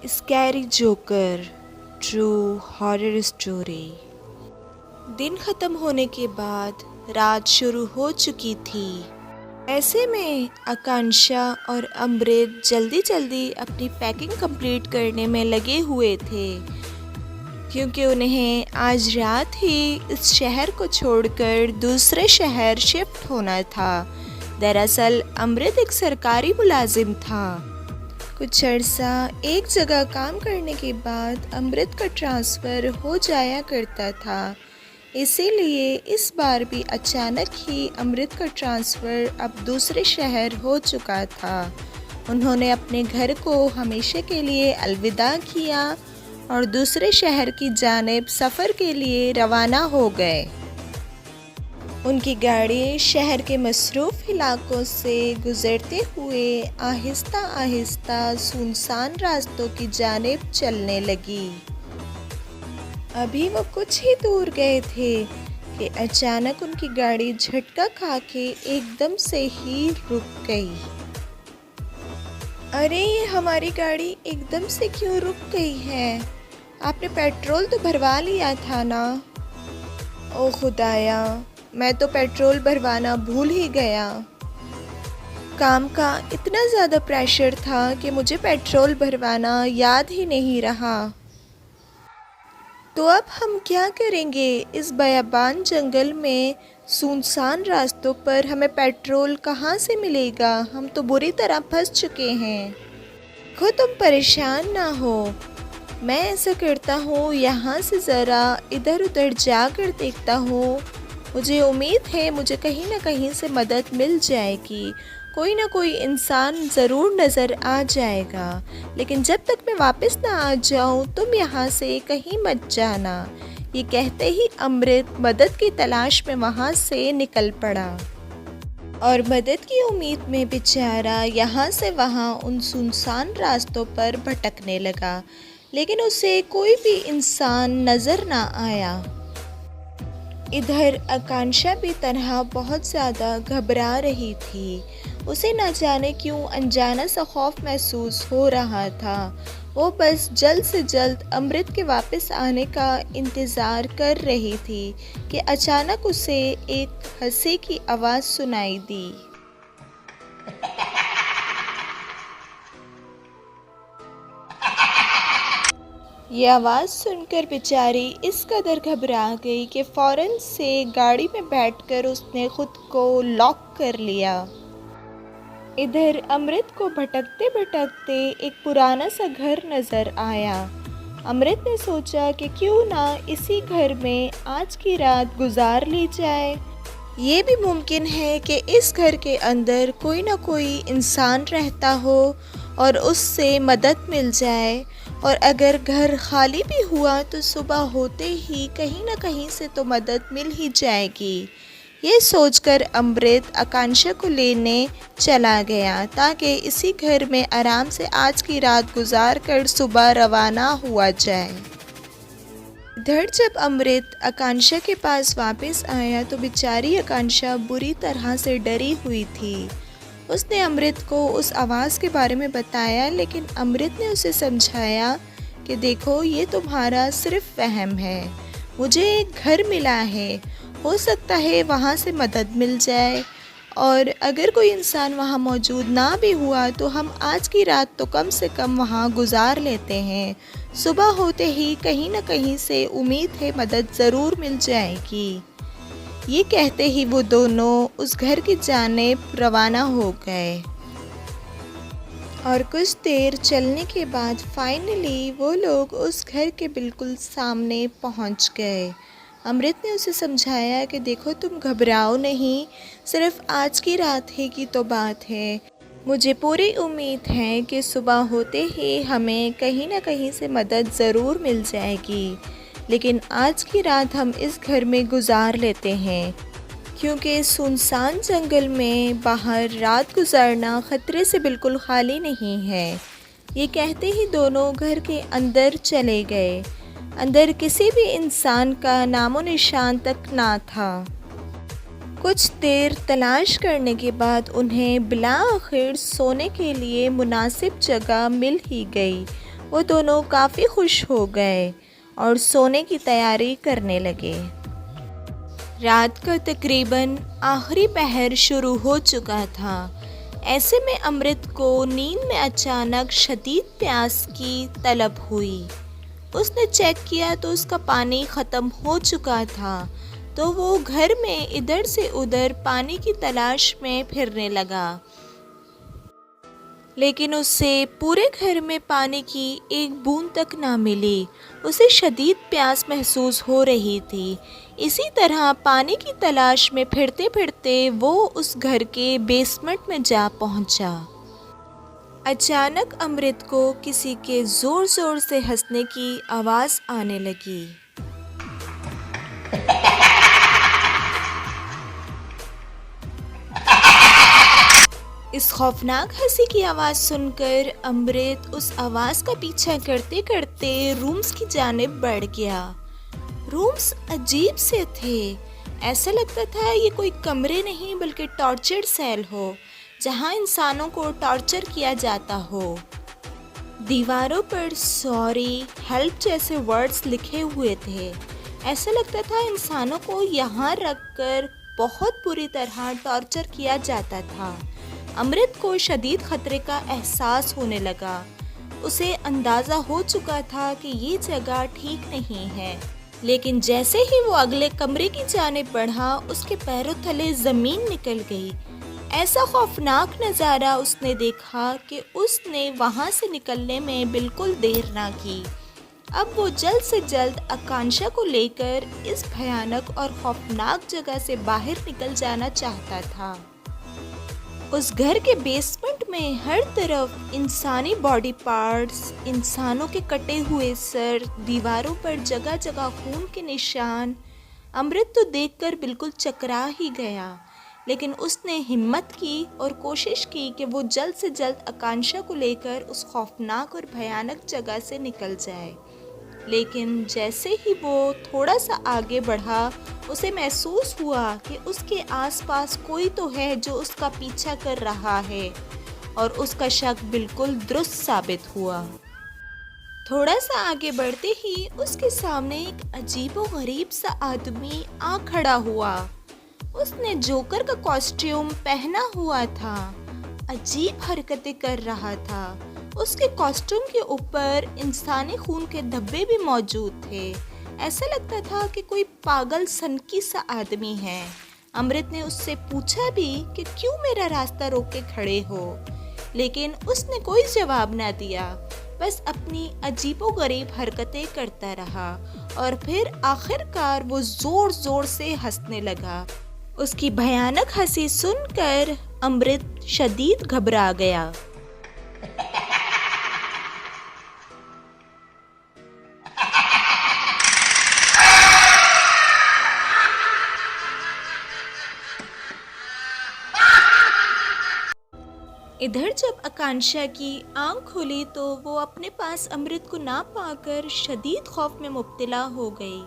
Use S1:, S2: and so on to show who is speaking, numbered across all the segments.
S1: Scary joker true horror story. दिन ख़त्म होने के बाद रात शुरू हो चुकी थी। ऐसे में आकांक्षा और अमृत जल्दी जल्दी अपनी पैकिंग कंप्लीट करने में लगे हुए थे, क्योंकि उन्हें आज रात ही इस शहर को छोड़कर दूसरे शहर शिफ्ट होना था। दरअसल अमृत एक सरकारी मुलाजिम था। कुछ अर्सा एक जगह काम करने के बाद अमृत का ट्रांसफ़र हो जाया करता था, इसीलिए इस बार भी अचानक ही अमृत का ट्रांसफ़र अब दूसरे शहर हो चुका था। उन्होंने अपने घर को हमेशा के लिए अलविदा किया और दूसरे शहर की जानिब सफ़र के लिए रवाना हो गए। उनकी गाड़ी शहर के मसरूफ़ इलाकों से गुज़रते हुए आहिस्ता आहिस्ता सुनसान रास्तों की जानिब चलने लगी। अभी वो कुछ ही दूर गए थे कि अचानक उनकी गाड़ी झटका खा के एकदम से ही रुक गई। अरे, ये हमारी गाड़ी एकदम से क्यों रुक गई है? आपने पेट्रोल तो भरवा लिया था ना? ओ खुदाया, मैं तो पेट्रोल भरवाना भूल ही गया। काम का इतना ज़्यादा प्रेशर था कि मुझे पेट्रोल भरवाना याद ही नहीं रहा। तो अब हम क्या करेंगे? इस बयाबान जंगल में सुनसान रास्तों पर हमें पेट्रोल कहाँ से मिलेगा? हम तो बुरी तरह फंस चुके हैं। खुद तुम परेशान ना हो, मैं ऐसा करता हूँ, यहाँ से ज़रा इधर उधर जाकर देखता हूँ। मुझे उम्मीद है मुझे कहीं ना कहीं से मदद मिल जाएगी। कोई ना कोई इंसान ज़रूर नज़र आ जाएगा, लेकिन जब तक मैं वापस ना आ जाऊँ तुम यहाँ से कहीं मत जाना। ये कहते ही अमृत मदद की तलाश में वहाँ से निकल पड़ा और मदद की उम्मीद में बेचारा यहाँ से वहाँ उन सुनसान रास्तों पर भटकने लगा, लेकिन उसे कोई भी इंसान नज़र ना आया। इधर आकांक्षा भी तन्हा बहुत ज़्यादा घबरा रही थी। उसे न जाने क्यों अनजाना सा खौफ महसूस हो रहा था। वो बस जल्द से जल्द अमृत के वापस आने का इंतज़ार कर रही थी कि अचानक उसे एक हंसी की आवाज़ सुनाई दी। ये आवाज़ सुनकर बेचारी इस कदर घबरा गई कि फ़ौरन से गाड़ी में बैठकर उसने खुद को लॉक कर लिया। इधर अमृत को भटकते भटकते एक पुराना सा घर नज़र आया। अमृत ने सोचा कि क्यों ना इसी घर में आज की रात गुजार ली जाए। ये भी मुमकिन है कि इस घर के अंदर कोई ना कोई इंसान रहता हो और उससे मदद मिल जाए, और अगर घर खाली भी हुआ तो सुबह होते ही कहीं ना कहीं से तो मदद मिल ही जाएगी। ये सोचकर अमृत आकांक्षा को लेने चला गया ताकि इसी घर में आराम से आज की रात गुजार कर सुबह रवाना हुआ जाए। इधर जब अमृत आकांक्षा के पास वापस आया तो बेचारी आकांक्षा बुरी तरह से डरी हुई थी। उसने अमृत को उस आवाज़ के बारे में बताया, लेकिन अमृत ने उसे समझाया कि देखो, ये तुम्हारा सिर्फ वहम है। मुझे एक घर मिला है, हो सकता है वहाँ से मदद मिल जाए, और अगर कोई इंसान वहाँ मौजूद ना भी हुआ तो हम आज की रात तो कम से कम वहाँ गुजार लेते हैं। सुबह होते ही कहीं ना कहीं से उम्मीद है मदद ज़रूर मिल जाएगी। ये कहते ही वो दोनों उस घर की जानिब रवाना हो गए और कुछ देर चलने के बाद फाइनली वो लोग उस घर के बिल्कुल सामने पहुंच गए। अमृत ने उसे समझाया कि देखो, तुम घबराओ नहीं, सिर्फ आज की रात ही की तो बात है। मुझे पूरी उम्मीद है कि सुबह होते ही हमें कहीं ना कहीं से मदद ज़रूर मिल जाएगी, लेकिन आज की रात हम इस घर में गुजार लेते हैं, क्योंकि सुनसान जंगल में बाहर रात गुजारना ख़तरे से बिल्कुल खाली नहीं है। ये कहते ही दोनों घर के अंदर चले गए। अंदर किसी भी इंसान का नामो निशान तक ना था। कुछ देर तलाश करने के बाद उन्हें बिला आखिर सोने के लिए मुनासिब जगह मिल ही गई। वो दोनों काफ़ी खुश हो गए और सोने की तैयारी करने लगे। रात का तकरीबन आखिरी पहर शुरू हो चुका था। ऐसे में अमृत को नींद में अचानक शदीद प्यास की तलब हुई। उसने चेक किया तो उसका पानी ख़त्म हो चुका था, तो वो घर में इधर से उधर पानी की तलाश में फिरने लगा, लेकिन उसे पूरे घर में पानी की एक बूंद तक ना मिली। उसे शदीद प्यास महसूस हो रही थी। इसी तरह पानी की तलाश में फिरते फिरते वो उस घर के बेसमेंट में जा पहुंचा। अचानक अमृत को किसी के ज़ोर ज़ोर से हंसने की आवाज़ आने लगी। इस खौफनाक हंसी की आवाज़ सुनकर अमृत उस आवाज़ का पीछा करते करते रूम्स की जानिब बढ़ गया। रूम्स अजीब से थे। ऐसा लगता था ये कोई कमरे नहीं बल्कि टॉर्चर्ड सेल हो, जहां इंसानों को टॉर्चर किया जाता हो। दीवारों पर सॉरी, हेल्प जैसे वर्ड्स लिखे हुए थे। ऐसा लगता था इंसानों को यहाँ रखकर बहुत बुरी तरह टॉर्चर किया जाता था। अमृत को शदीद खतरे का एहसास होने लगा। उसे अंदाज़ा हो चुका था कि ये जगह ठीक नहीं है, लेकिन जैसे ही वो अगले कमरे की जानिब बढ़ा, उसके पैरों तले ज़मीन निकल गई। ऐसा खौफनाक नज़ारा उसने देखा कि उसने वहाँ से निकलने में बिल्कुल देर ना की। अब वो जल्द से जल्द आकांक्षा को लेकर इस भयानक और खौफनाक जगह से बाहर निकल जाना चाहता था। उस घर के बेसमेंट में हर तरफ इंसानी बॉडी पार्ट्स, इंसानों के कटे हुए सर, दीवारों पर जगह जगह खून के निशान। अमृत तो देखकर बिल्कुल चकरा ही गया, लेकिन उसने हिम्मत की और कोशिश की कि वो जल्द से जल्द आकांक्षा को लेकर उस खौफनाक और भयानक जगह से निकल जाए। लेकिन जैसे ही वो थोड़ा सा आगे बढ़ा, उसे महसूस हुआ कि उसके आसपास कोई तो है जो उसका पीछा कर रहा है, और उसका शक बिल्कुल दुरुस्त साबित हुआ। थोड़ा सा आगे बढ़ते ही उसके सामने एक अजीबोगरीब सा आदमी आ खड़ा हुआ। उसने जोकर का कॉस्ट्यूम पहना हुआ था, अजीब हरकतें कर रहा था। उसके कॉस्ट्यूम के ऊपर इंसानी खून के धब्बे भी मौजूद थे। ऐसा लगता था कि कोई पागल सनकी सा आदमी है। अमृत ने उससे पूछा भी कि क्यों मेरा रास्ता रोक के खड़े हो, लेकिन उसने कोई जवाब ना दिया, बस अपनी अजीबोगरीब हरकतें करता रहा। और फिर आखिरकार वो ज़ोर ज़ोर से हंसने लगा। उसकी भयानक हंसी सुनकर अमृत शदीद घबरा गया। इधर जब आकांक्षा की आंख खुली तो वो अपने पास अमृत को ना पाकर शदीद खौफ में मुब्तला हो गई।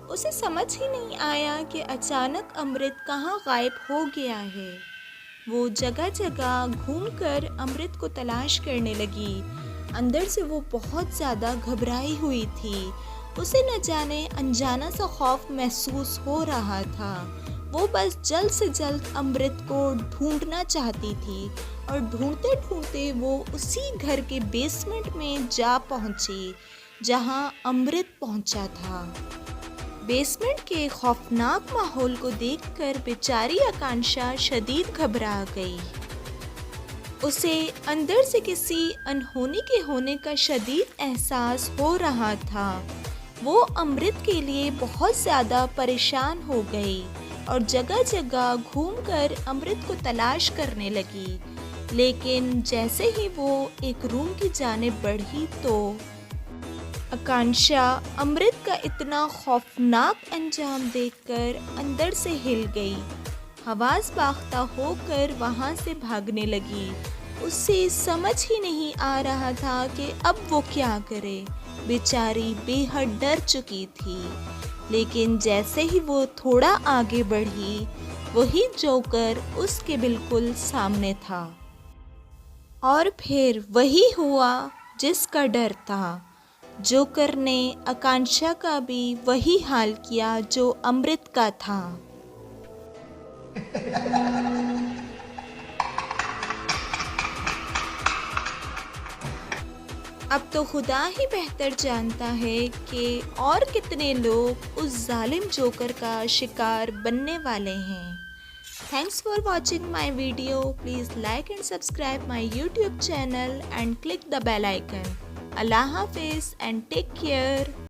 S1: उसे समझ ही नहीं आया कि अचानक अमृत कहाँ गायब हो गया है। वो जगह जगह घूमकर अमृत को तलाश करने लगी। अंदर से वो बहुत ज़्यादा घबराई हुई थी। उसे न जाने अनजाना सा खौफ महसूस हो रहा था। वो बस जल्द से जल्द अमृत को ढूंढना चाहती थी, और ढूंढते ढूंढते वो उसी घर के बेसमेंट में जा पहुंची जहां अमृत पहुंचा था। बेसमेंट के खौफनाक माहौल को देखकर बेचारी आकांक्षा शदीद घबरा गई। उसे अंदर से किसी अनहोनी के होने का शदीद एहसास हो रहा था। वो अमृत के लिए बहुत ज़्यादा परेशान हो गई और जगह जगह घूमकर अमृत को तलाश करने लगी। लेकिन जैसे ही वो एक रूम की जानिब बढ़ी तो आकांक्षा अमृत का इतना खौफनाक अंजाम देखकर अंदर से हिल गई। हवास बाख्ता होकर वहाँ से भागने लगी। उसे समझ ही नहीं आ रहा था कि अब वो क्या करे। बेचारी बेहद डर चुकी थी। लेकिन जैसे ही वो थोड़ा आगे बढ़ी, वही जोकर उसके बिल्कुल सामने था। और फिर वही हुआ जिसका डर था। जोकर ने आकांक्षा का भी वही हाल किया जो अमृत का था। अब तो खुदा ही बेहतर जानता है कि और कितने लोग उस जालिम जोकर का शिकार बनने वाले हैं। Thanks for watching my video. Please like and subscribe my YouTube channel and click the bell icon. Allah Hafiz and take care.